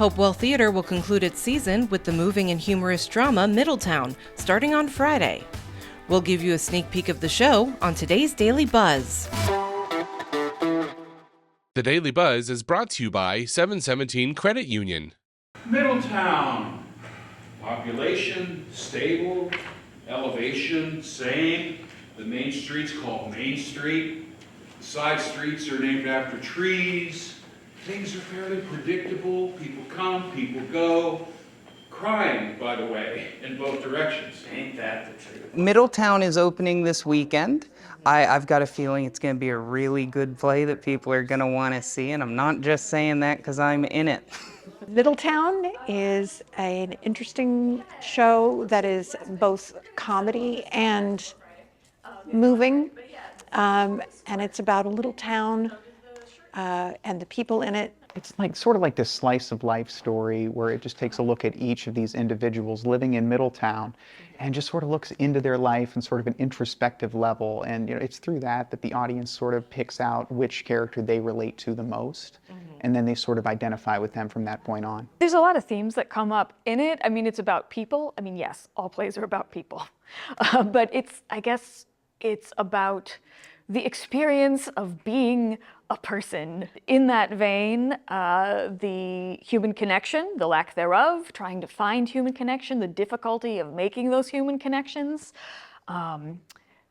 Hopewell Theatre will conclude its season with the moving and humorous drama Middletown, starting on Friday. We'll give you a sneak peek of the show on today's Daily Buzz. The Daily Buzz is brought to you by 717 Credit Union. Middletown. Population, stable, elevation, same. The main street's called Main Street. The side streets are named after trees. Things are fairly predictable. People come, people go. Crying, by the way, in both directions. Ain't that the truth? Middletown is opening this weekend. I've got a feeling it's going to be a really good play that people are going to want to see, and I'm not just saying that because I'm in it. Middletown is an interesting show that is both comedy and moving, and it's about a little town and the people in it. It's like sort of like this slice of life story where it just takes a look at each of these individuals living in Middletown and just sort of looks into their life in sort of an introspective level. And it's through that the audience sort of picks out which character they relate to the most. And then they sort of identify with them from that point on. There's a lot of themes that come up in it. I mean, it's about people. I mean, yes, all plays are about people. But I guess it's about the experience of being a person. In that vein, the human connection, the lack thereof, trying to find human connection, the difficulty of making those human connections.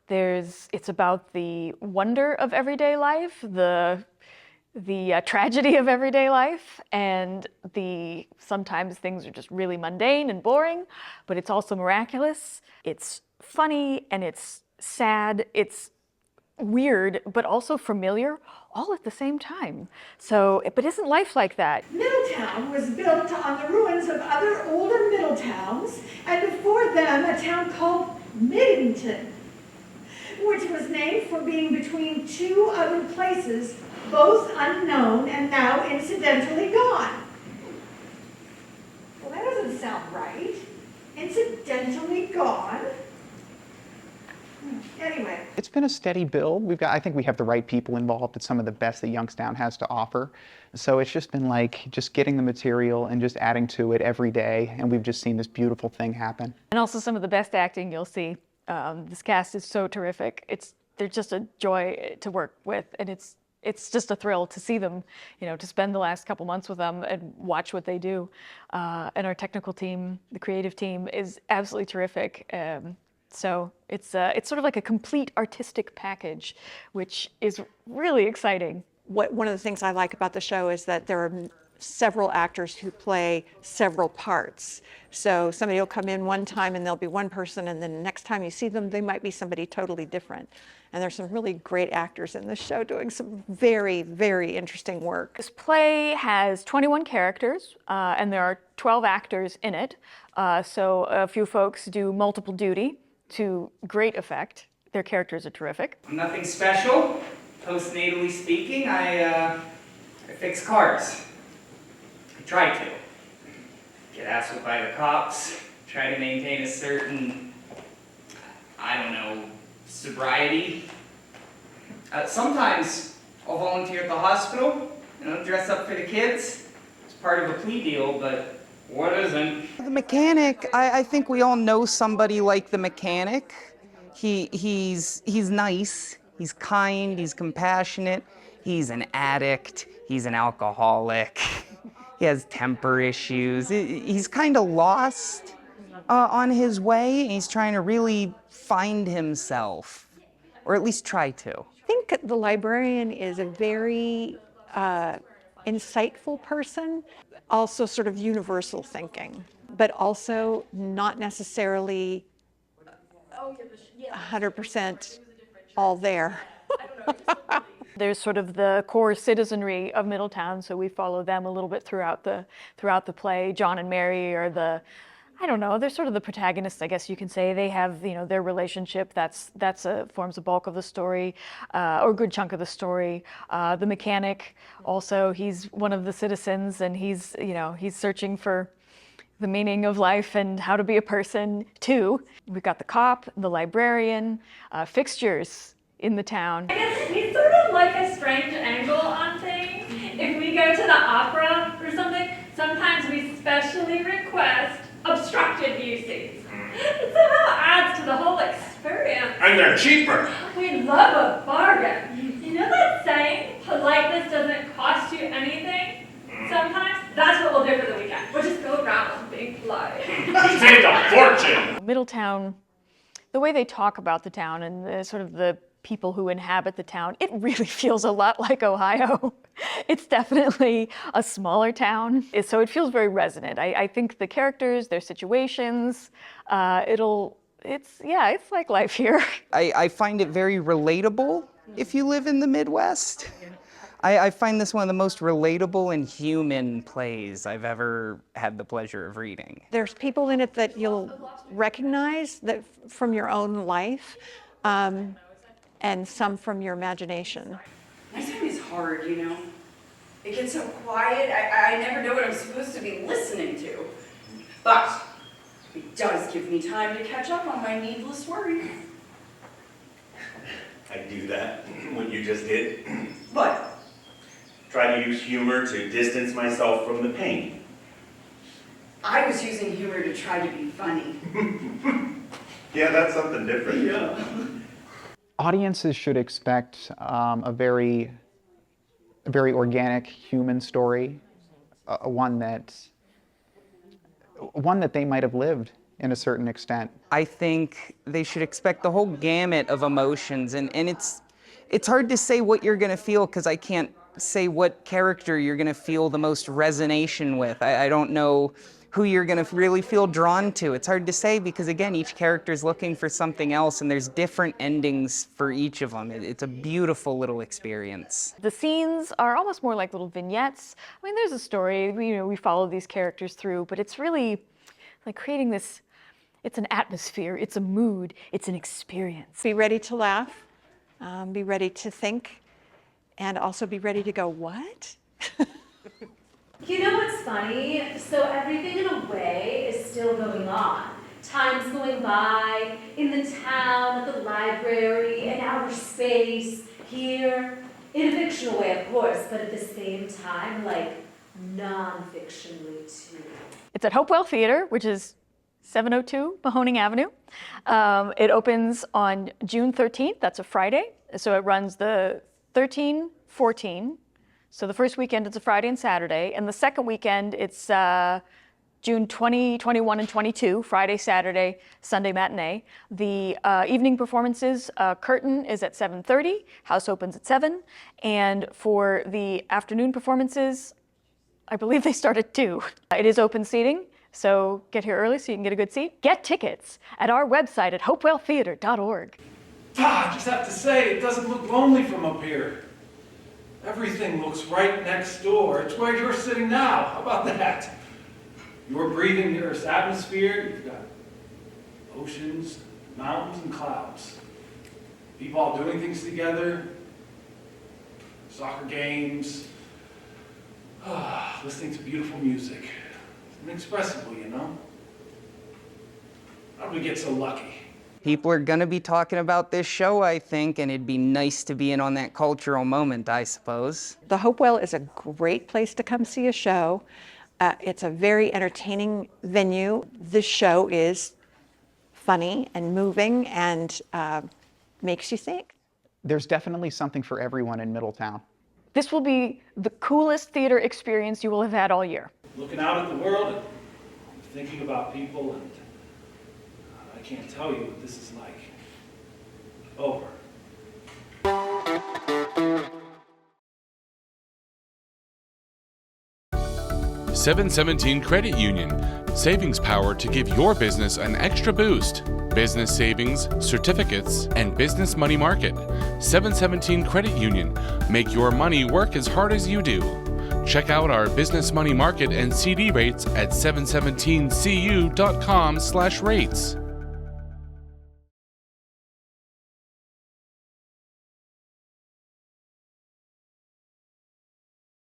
It's about the wonder of everyday life, the tragedy of everyday life, and sometimes things are just really mundane and boring, but it's also miraculous. It's funny and it's sad. It's weird, but also familiar, all at the same time. So, but isn't life like that? Middletown was built on the ruins of other older Middletowns, and before them a town called Middletown, which was named for being between two other places, both unknown and now incidentally gone. Well, that doesn't sound right. Incidentally gone? Anyway. It's been a steady build. I think we have the right people involved. It's some of the best that Youngstown has to offer. So it's just been like just getting the material and just adding to it every day. And we've just seen this beautiful thing happen. And also some of the best acting you'll see. This cast is so terrific. They're just a joy to work with, and it's just a thrill to see them, to spend the last couple months with them and watch what they do. And our technical team, the creative team, is absolutely terrific. So it's sort of like a complete artistic package, which is really exciting. One of the things I like about the show is that there are several actors who play several parts. So somebody will come in one time and there'll be one person, and then the next time you see them, they might be somebody totally different. And there's some really great actors in this show doing some very, very interesting work. This play has 21 characters, and there are 12 actors in it. So a few folks do multiple duty to great effect. Their characters are terrific. I'm nothing special. Postnatally speaking, I fix cars. I try to. Get hassled by the cops, try to maintain a certain, sobriety. Sometimes I'll volunteer at the hospital, dress up for the kids. It's part of a plea deal, but what isn't? The mechanic, I think we all know somebody like the mechanic. He's nice, he's kind, he's compassionate, he's an addict, he's an alcoholic, he has temper issues. He's kind of lost on his way, and he's trying to really find himself, or at least try to. I think the librarian is a very insightful person, also sort of universal thinking, but also not necessarily 100% all there. There's sort of the core citizenry of Middletown, so we follow them a little bit throughout the play. John and Mary are they're sort of the protagonists, I guess you can say. They have, their relationship. That's forms the bulk of the story, or a good chunk of the story. The mechanic, also, he's one of the citizens, and he's searching for the meaning of life and how to be a person too. We've got the cop, the librarian, fixtures in the town. I guess it's sort of like a strange angle on things. If we go to the opera or something, sometimes officially request obstructed view seats. It somehow adds to the whole experience. And they're cheaper. We love a bargain. You know that saying, politeness doesn't cost you anything? Sometimes that's what we'll do for the weekend. We'll just go around being polite. Save a fortune. Middletown, the way they talk about the town and sort of the people who inhabit the town, it really feels a lot like Ohio. It's definitely a smaller town, so it feels very resonant. I think the characters, their situations, it's like life here. I find it very relatable if you live in the Midwest. I find this one of the most relatable and human plays I've ever had the pleasure of reading. There's people in it that you'll recognize that from your own life, and some from your imagination. Nighttime is hard, you know. It gets so quiet, I never know what I'm supposed to be listening to. But it does give me time to catch up on my needless worries. I do that, what you just did. What? Try to use humor to distance myself from the pain. I was using humor to try to be funny. Yeah, that's something different. Yeah. Audiences should expect a very organic human story, one that they might have lived in a certain extent. I think they should expect the whole gamut of emotions, and it's hard to say what you're gonna feel because I can't say what character you're gonna feel the most resonation with. I don't know who you're gonna really feel drawn to. It's hard to say because, again, each character is looking for something else and there's different endings for each of them. It's a beautiful little experience. The scenes are almost more like little vignettes. I mean, there's a story, we follow these characters through, but it's really like creating this, it's an atmosphere, it's a mood, it's an experience. Be ready to laugh, be ready to think, and also be ready to go, what? You know what's funny? So everything in a way is still going on. Time's going by, in the town, at the library, in outer space, here, in a fictional way, of course, but at the same time, like, non-fictionally too. It's at Hopewell Theatre, which is 702 Mahoning Avenue. It opens on June 13th, that's a Friday. So it runs the 13, 14. So the first weekend, it's a Friday and Saturday. And the second weekend, it's June 20, 21, and 22, Friday, Saturday, Sunday matinee. The evening performances, curtain is at 7:30, house opens at 7. And for the afternoon performances, I believe they start at 2. It is open seating, so get here early so you can get a good seat. Get tickets at our website at hopewelltheatre.org. I just have to say, it doesn't look lonely from up here. Everything looks right next door. It's where you're sitting now. How about that? You're breathing the Earth's atmosphere. You've got oceans, mountains, and clouds. People all doing things together. Soccer games. Listening to beautiful music. It's inexpressible, you know? How did we get so lucky? People are gonna be talking about this show, I think, and it'd be nice to be in on that cultural moment, I suppose. The Hopewell is a great place to come see a show. It's a very entertaining venue. This show is funny and moving and makes you think. There's definitely something for everyone in Middletown. This will be the coolest theater experience you will have had all year. Looking out at the world and thinking about people, and I can't tell you what this is like. Over. 717 Credit Union. Savings power to give your business an extra boost. Business savings, certificates, and business money market. 717 Credit Union. Make your money work as hard as you do. Check out our business money market and CD rates at 717cu.com/rates.